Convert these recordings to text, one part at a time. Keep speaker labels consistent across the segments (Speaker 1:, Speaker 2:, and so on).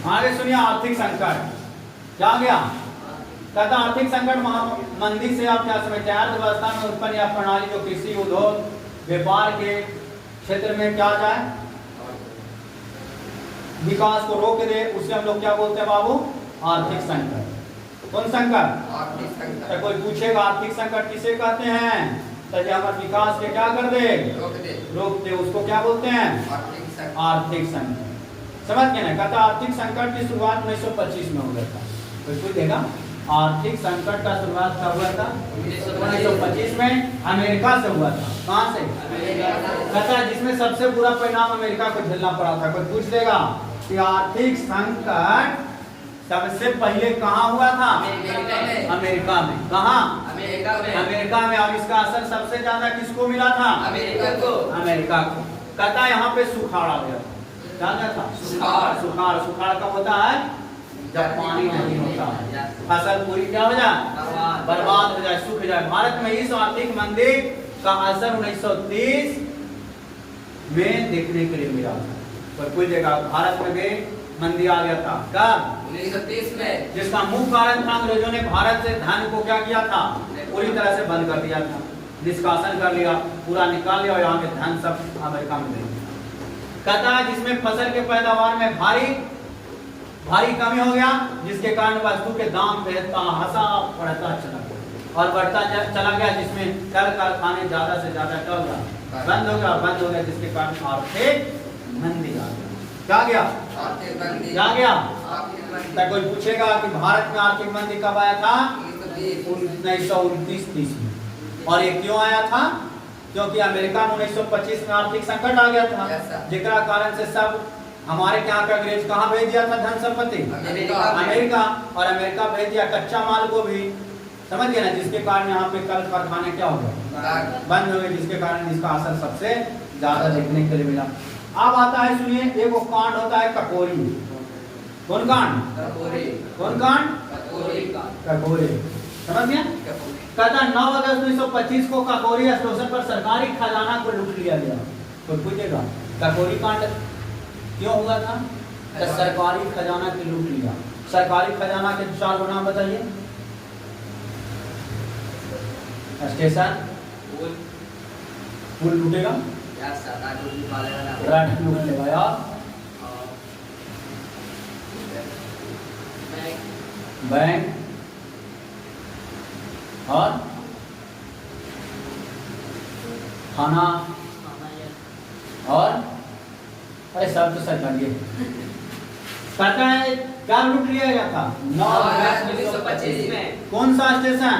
Speaker 1: आगे सुनिए, आर्थिक संकट क्या गया? कहता आर्थिक संकट मंदी से आप क्या समझते हैं? अर्थव्यवस्था में उत्पन्न या प्रणाली जो कृषि, उद्योग, व्यापार के क्षेत्र में क्या जाए, विकास को रोक दे, उसे हम लोग क्या बोलते हैं बाबू? आर्थिक संकट। कौन संकट?
Speaker 2: आर्थिक संकट।
Speaker 1: तो कोई पूछेगा आर्थिक संकट किसे कहते हैं? तो जो हमारे विकास के क्या कर दे? रोक दे, उसको क्या बोलते हैं? आर्थिक संकट। समझ गए ना? कहता आर्थिक संकट की शुरुआत 1925 में हो गया था। कोई पूछेगा आर्थिक संकट का शुरुआत कब हुआ था? 1925 में अमेरिका से हुआ था। कहां से? कहता जिसमें सबसे बुरा परिणाम अमेरिका को झेलना पड़ा था। कोई पूछ लेगा कि आर्थिक संकट सबसे पहले कहां हुआ था? अमेरिका में। कहां? अमेरिका में। और इसका असर सबसे ज्यादा किसको मिला था? अमेरिका को। कहता यहाँ पे सुखाड़ आ गया था। क्या गया था? सुखाड़। सुखाड़ कब होता है? जब पानी नहीं होता है, फसल पूरी क्या हो जाए? बर्बाद हो जाए, सूख जाए। भारत में इस आर्थिक मंदी का असर 1930 में देखने के लिए मिला था। पर कोई जगह भारत में भी मंदी आ गया था। कब?
Speaker 2: 1930 में।
Speaker 1: जिसका मुख्य कारण था अंग्रेजों ने भारत से धन को क्या किया था? पूरी तरह से बंद कर दिया था, निष्कासन कर लिया, पूरा निकाल लिया और यहाँ के धन सब अमेरिका में दे दिया। कहता है जिसमें फसल के पैदावार में भारी कमी हो गया, जिसके कारण वस्तु के दाम बढ़ता चला और बढ़ता चला गया, जिसमें कल कारखाने ज्यादा से ज्यादा बंद हो गया, जिसके कारण आर्थिक मंदी आ गया। क्या गया? क्या गया? तो कोई पूछेगा कि भारत में आर्थिक मंदी कब आया था? 1929-30 में। और ये क्यों आया था? क्योंकि अमेरिका में 1925 में आर्थिक संकट आ गया था, जिसका कारण से सब हमारे यहाँ का अंग्रेज कहाँ भेज दिया था धन संपत्ति? अमेरिका। और अमेरिका भेज दिया कच्चा माल को भी। समझ गए ना? जिसके कारण यहाँ पे कल कारखाने क्या हो गए? बंद हो गए, जिसके कारण इसका असर सबसे ज्यादा देखने के लिए मिला। अब आता है, सुनिए, एक वो कांड होता है ककोरी। कौन कांड? कौन कांड? ककोरी। समझ गया? कहता 9 अगस्त 1925 को ककोरी स्टेशन पर सरकारी खजाना को लूट लिया गया। कोई पूछेगा ककोरी कांड क्यों हुआ था? तो सरकारी खजाना की लूट लिया। सरकारी खजाना के 4 नाम बताइए। स्टेशन, पुल लूटेगा, लूट लेगा यार, बैंक और थाना और अरे सब तो सरकारी है। कहता है क्या लूट लिया गया था? 9 अगस्त 1925 में। कौन सा स्टेशन?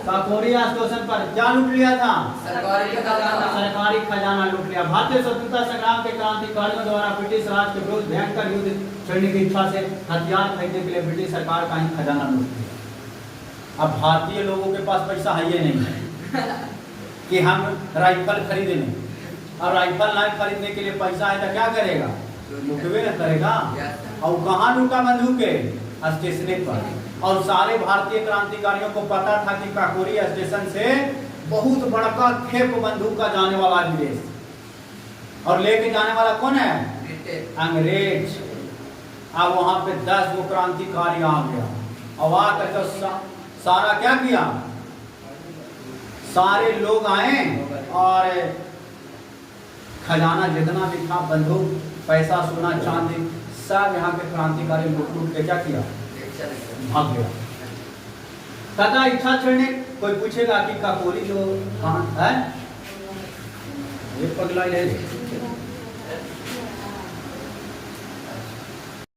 Speaker 1: ककोरी स्टेशन पर क्या लूट लिया था? सरकारी खजाना लूट लिया। भारतीय स्वतंत्रता संग्राम के क्रांतिकारियों द्वारा ब्रिटिश राज के विरुद्ध भयंकर युद्ध छेड़ने की इच्छा से हथियार खरीदने के लिए ब्रिटिश सरकार का ही खजाना लूट लिया। अब भारतीय लोगों के पास पैसा है ये नहीं है कि हम राइफल खरीदे नहीं। और राइफल नहीं खरीदने के लिए पैसा है तो क्या करेगा? लूटवे न करेगा। और कहाँ लूटा? बंदूक के स्टेशन पर। और सारे भारतीय क्रांतिकारियों को पता था कि काकोरी स्टेशन से बहुत बड़का खेप बंदूक का जाने वाला विदेश, और लेके जाने वाला कौन है? अंग्रेज। अब वहां पे 10 गो क्रांतिकारी आ गया और आकर तो सारा क्या किया? सारे लोग आए और खजाना जितना भी था, बंदूक, पैसा, सोना, चांदी, सब यहाँ के क्रांतिकारी लूट के क्या किया? भाग गया। कहता इच्छा छेड़ने। कोई पूछेगा कि काकोरी जो कहाँ है? ये पगला है।